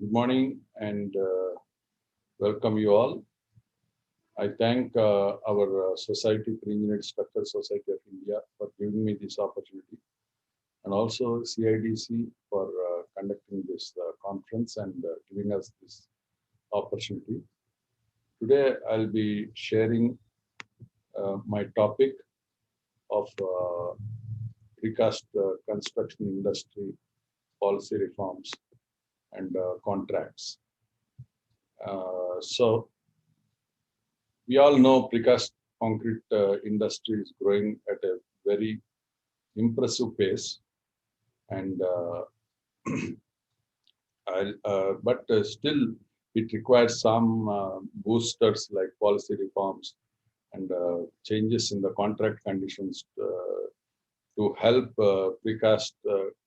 Good morning and welcome you all. I thank our Society for Engineered Structure Society of India for giving me this opportunity, and also CIDC for conducting this conference and giving us this opportunity. Today I'll be sharing my topic of precast construction industry policy reforms and contracts. So we all know precast concrete industry is growing at a very impressive pace, and still it requires some boosters like policy reforms and changes in the contract conditions to help precast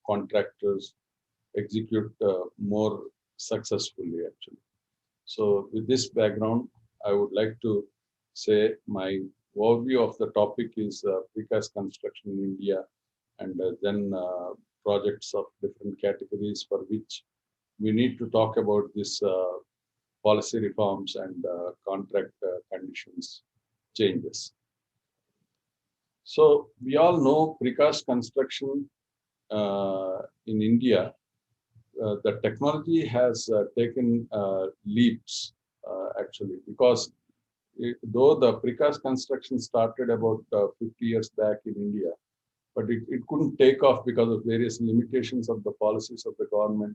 contractors execute more successfully actually. So with this background, I would like to say my overview of the topic is precast construction in India, and then projects of different categories for which we need to talk about this policy reforms and contract conditions changes. So we all know precast construction in India, the technology has taken leaps actually, because though the precast construction started about 50 years back in India, but it couldn't take off because of various limitations of the policies of the government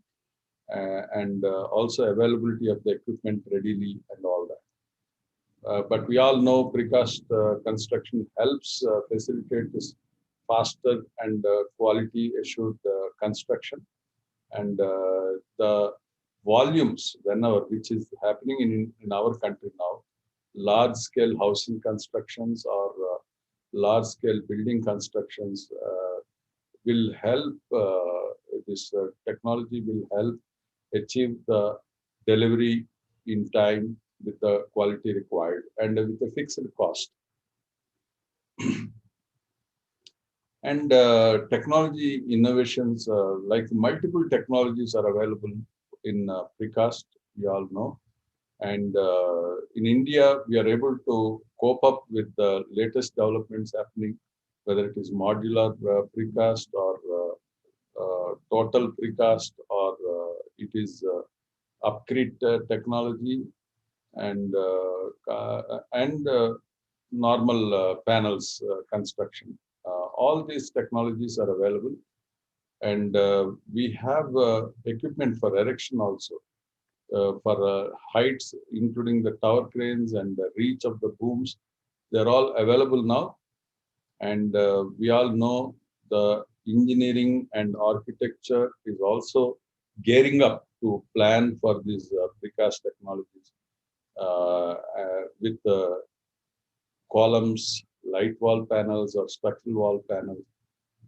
and also availability of the equipment readily and all that. But we all know precast construction helps facilitate this faster and quality assured construction, and the volumes whenever, which is happening in our country now, large scale housing constructions or large scale building constructions will help, this technology will help achieve the delivery in time with the quality required and with a fixed cost. And technology innovations, like multiple technologies are available in precast, we all know. And in India, we are able to cope up with the latest developments happening, whether it is modular precast or total precast, or it is upgrade technology and normal panels construction. All these technologies are available, and we have equipment for erection also, for heights, including the tower cranes and the reach of the booms. They're all available now, and we all know the engineering and architecture is also gearing up to plan for these precast technologies with columns, light wall panels or structural wall panels,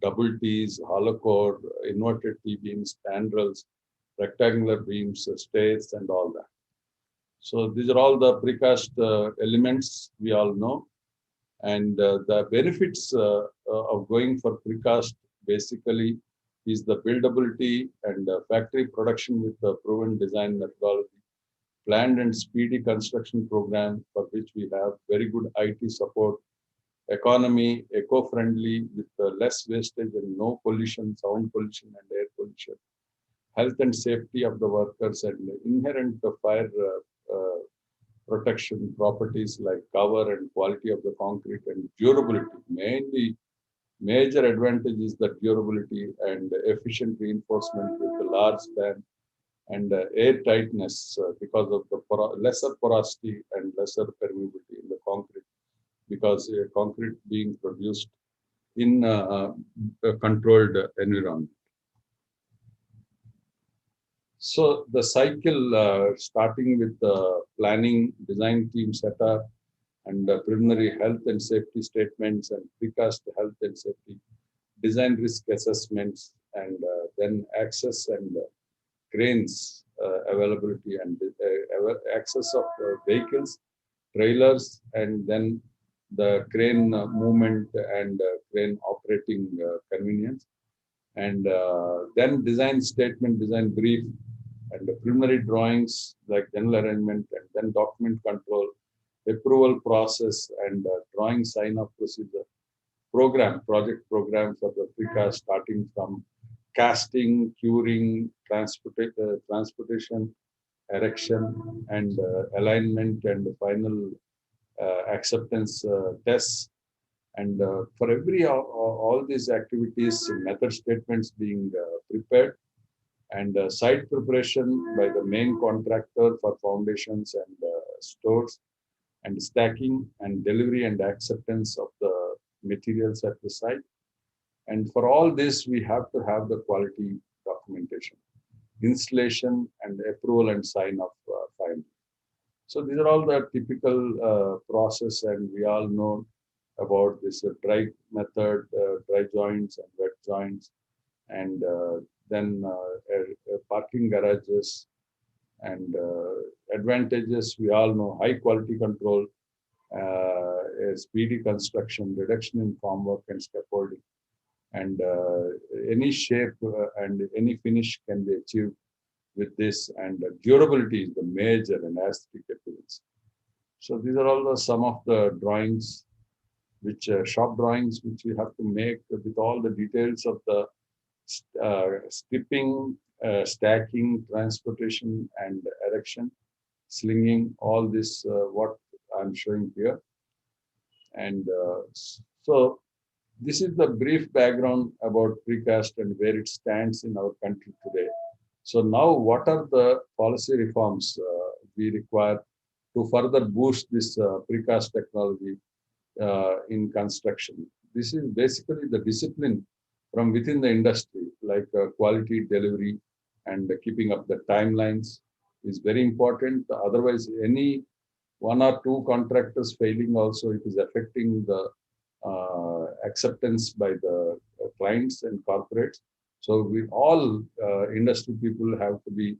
double T's, hollow core, inverted T-beams, spandrels, rectangular beams, stairs, and all that. So these are all the precast elements we all know. And the benefits of going for precast basically is the buildability and factory production with the proven design methodology, planned and speedy construction program for which we have very good IT support, economy, eco-friendly with less wastage and no pollution, sound pollution and air pollution, health and safety of the workers, and inherent fire protection properties like cover and quality of the concrete and durability. Mainly, major advantage is the durability and efficient reinforcement with the large span and air tightness because of the lesser porosity and lesser permeability in the concrete, because concrete being produced in a controlled environment. So the cycle, starting with the planning, design team setup, and preliminary health and safety statements and precast health and safety, design risk assessments, and then access and cranes availability and access of vehicles, trailers, and then the crane movement and crane operating convenience, and then design statement, design brief, and the preliminary drawings like general arrangement and then document control, approval process and drawing sign-off procedure, project program for the precast starting from casting, curing, transportation, erection, and alignment and the final acceptance tests. And for all these activities, method statements being prepared and site preparation by the main contractor for foundations and stores and stacking and delivery and acceptance of the materials at the site. And for all this, we have to have the quality documentation, installation and approval and sign of final. So these are all the typical process, and we all know about this dry method, dry joints and wet joints, and then parking garages and advantages. We all know high quality control, speedy construction, reduction in formwork and scaffolding, and any shape and any finish can be achieved with this, and durability is the major and aesthetic appearance. So these are all some of the drawings, which shop drawings, which we have to make with all the details of the stripping, stacking, transportation, and erection, slinging, all this what I'm showing here. And so this is the brief background about precast and where it stands in our country today. So now what are the policy reforms we require to further boost this precast technology in construction? This is basically the discipline from within the industry, like quality delivery and keeping up the timelines is very important. Otherwise, any one or two contractors failing also, it is affecting the acceptance by the clients and corporates. So we all industry people have to be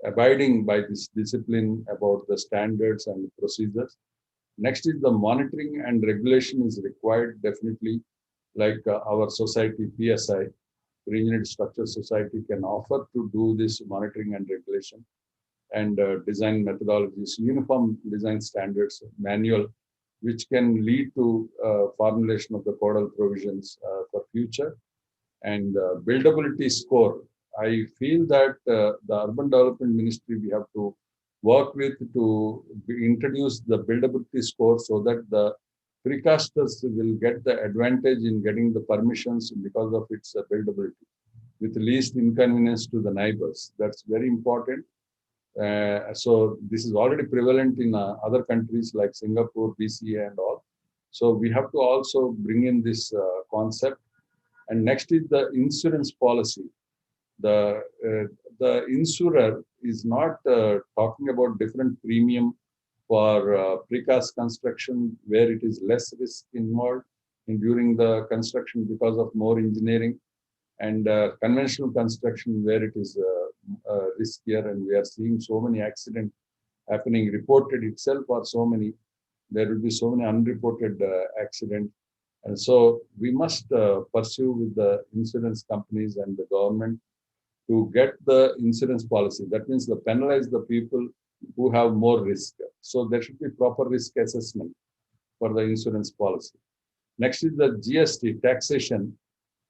abiding by this discipline about the standards and procedures. Next is the monitoring and regulation is required definitely, like our society, PSI, Pre-Engineered Structure Society, can offer to do this monitoring and regulation and design methodologies, uniform design standards, manual, which can lead to formulation of the codal provisions for future. And buildability score, I feel that the Urban Development Ministry, we have to work with to introduce the buildability score so that the precasters will get the advantage in getting the permissions because of its buildability with least inconvenience to the neighbors. That's very important. So this is already prevalent in other countries like Singapore, BCA and all. So we have to also bring in this concept. And next is the insurance policy. The insurer is not talking about different premium for precast construction where it is less risk involved in during the construction because of more engineering, and conventional construction where it is riskier, and we are seeing so many accidents happening, reported itself or so many, there will be so many unreported accidents. And so we must pursue with the insurance companies and the government to get the insurance policy. That means to penalize the people who have more risk. So there should be proper risk assessment for the insurance policy. Next is the GST, taxation.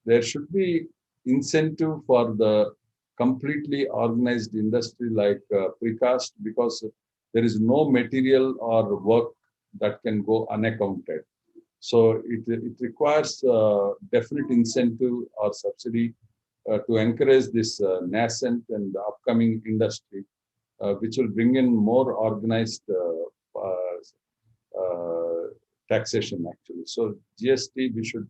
There should be incentive for the completely organized industry like precast, because there is no material or work that can go unaccounted. So it requires definite incentive or subsidy to encourage this nascent and upcoming industry, which will bring in more organized taxation actually. So GST, we should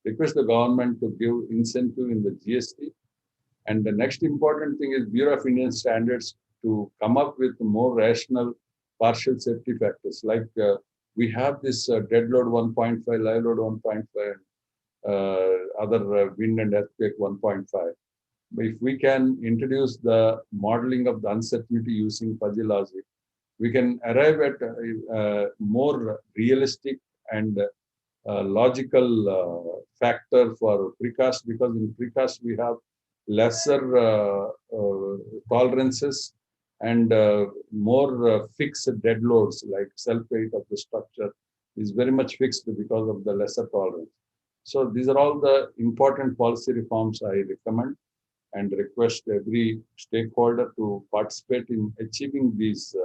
request the government to give incentive in the GST. And the next important thing is Bureau of Indian Standards to come up with more rational partial safety factors. Like we have this dead load 1.5, live load 1.5, other wind and earthquake 1.5. If we can introduce the modeling of the uncertainty using fuzzy logic, we can arrive at a more realistic and logical factor for precast, because in precast we have lesser tolerances and more fixed dead loads, like self-weight of the structure is very much fixed because of the lesser tolerance. So these are all the important policy reforms I recommend and request every stakeholder to participate in achieving these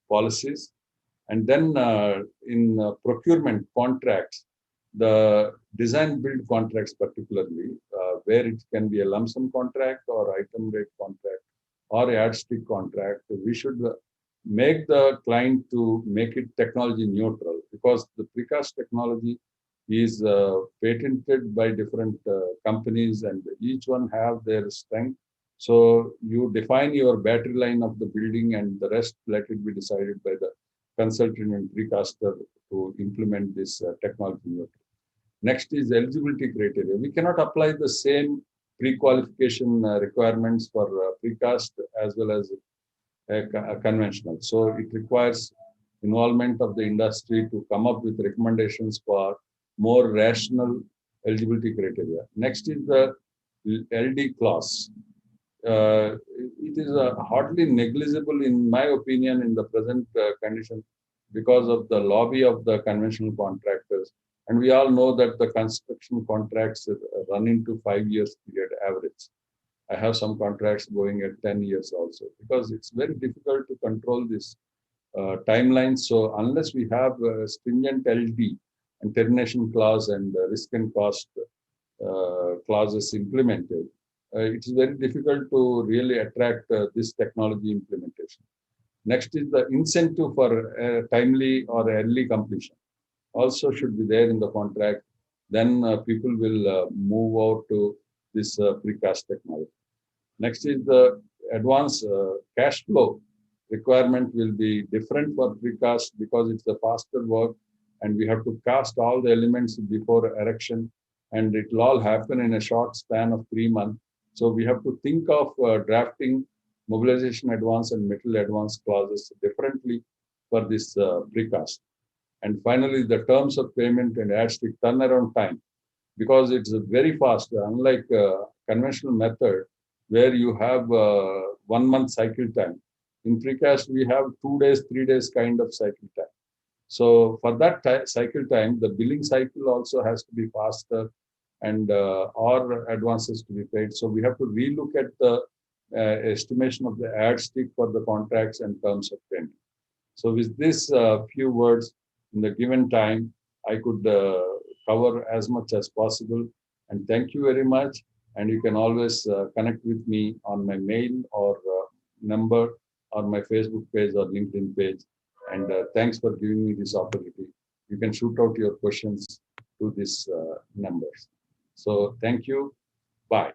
policies. And then in procurement contracts, the design build contracts particularly, where it can be a lump sum contract or item rate contract or a yardstick contract, we should make the client to make it technology neutral, because the precast technology is patented by different companies and each one have their strength. So you define your battery line of the building and the rest let it be decided by the consultant and precaster to implement this technology neutral. Next is eligibility criteria. We cannot apply the same pre-qualification requirements for precast as well as conventional. So it requires involvement of the industry to come up with recommendations for more rational eligibility criteria. Next is the LD clause. It is hardly negligible, in my opinion, in the present condition because of the lobby of the conventional contractors. And we all know that the construction contracts run into 5 years period average. I have some contracts going at 10 years also, because it's very difficult to control this timeline. So unless we have stringent LD and termination clause and risk and cost clauses implemented, it is very difficult to really attract this technology implementation. Next is the incentive for timely or early completion. Also should be there in the contract. Then people will move out to this precast technology. Next is the advance cash flow requirement will be different for precast because it's the faster work and we have to cast all the elements before erection and it will all happen in a short span of 3 months. So we have to think of drafting mobilization advance and material advance clauses differently for this precast. And finally, the terms of payment and yardstick turnaround time, because it's very fast, unlike conventional method where you have 1 month cycle time. In precast, we have 2 days, 3 days kind of cycle time. So for that cycle time, the billing cycle also has to be faster and or advances to be paid. So we have to relook at the estimation of the yardstick for the contracts and terms of payment. So with this few words in the given time, I could cover as much as possible. And thank you very much. And you can always connect with me on my mail or number or my Facebook page or LinkedIn page. And thanks for giving me this opportunity. You can shoot out your questions to these numbers. So thank you. Bye.